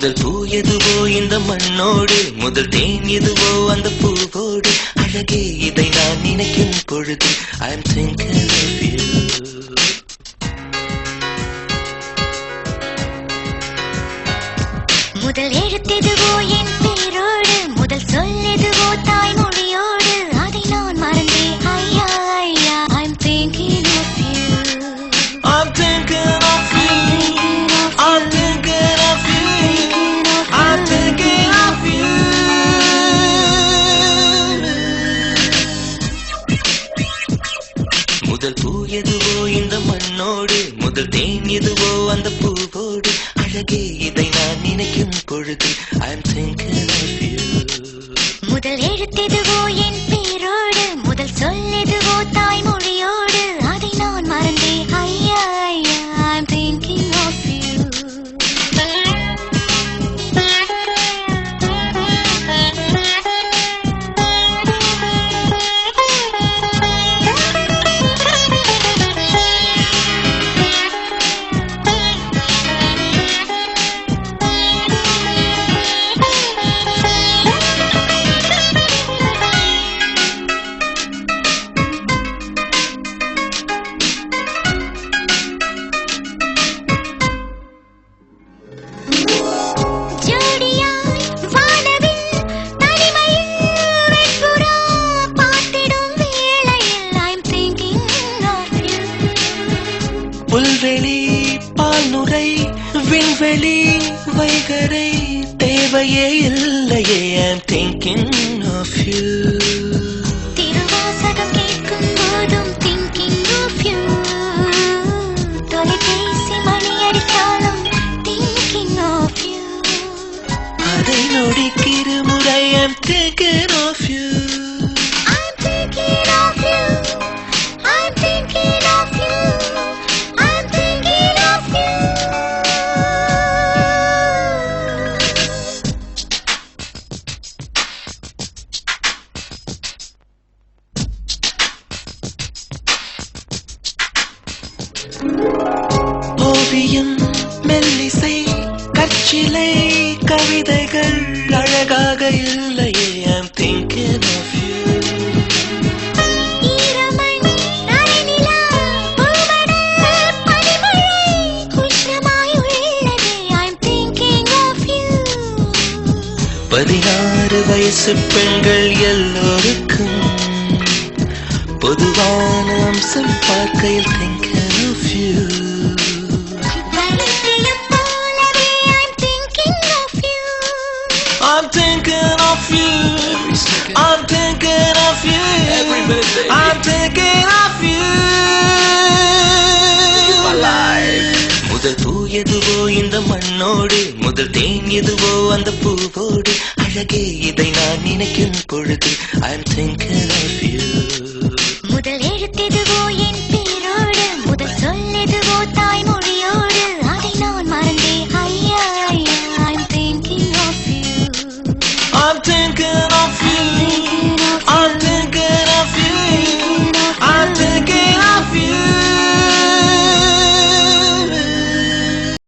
முதல் பூ எதுவோ இந்த மண்ணோடு, முதல் தேன் எதுவோ அந்த பூவோடு, அழகே இதை நான் நினைக்கும் பொழுது I am thinking of you. முதல் எழுத்தெதுவோ என் பேரோடு, முதல் சொல்லெதுவோ தாய்மொழியோடு, அதை நான் மறந்தேன் ஐயா ஐயா I am thinking of you. I'm thinking of you. I'm thinking of you. I'm thinking of you. முதல் பூ எதுவோ இந்த மண்ணோடு, முதல் தேன் எதுவோ அந்த பூவோடு, அழகே இதை நான் நினைக்கும் பொழுது I am thinking of you. முதல் எழுத்தெதுவோ என் பேரோடு, முதல் சொல்லெதுவோ தாய்மொழியோடு, அதை நான் மறந்தேன் ஐயா ஐயா I am thinking of you. புல்வெளி பால்நுரை விண்வெளி வைகரை தேவையே இல்லையே I am thinking of you. Thiruvasagam கேட்கும் போதும் thinking of you. தொலைபேசி மணி அடித்தாலும் thinking of you. அதை நொடிக்கிற முறை I am thinking of you. I'm thinking of you. I'm thinking of you. I'm thinking of you. ஓவியம் மெல்லிசை கற்சிலை கவிதைகள் அழகாக இல்லையே I am thinking of you. ஈரமண் நரைநிலா பூமடல் பனிமழை உஷ்ணமாய் உள்ளது I'm thinking of you. 16 வயசு பெண்கள் எல்லோருக்கும் பொதுவான அம்சம் பார்க்கையில் thinking of you. வைத்தியம் போலவே I'm thinking of you. I'm thinking of you. I'm thinking of you. I'm thinking of you. முதல் பூ எதுவோ இந்த மண்ணோடு, முதல் தேன் எதுவோ அந்த பூவோடு, அழகே இதை நான் நினைக்கும் பொழுது I am thinking of you.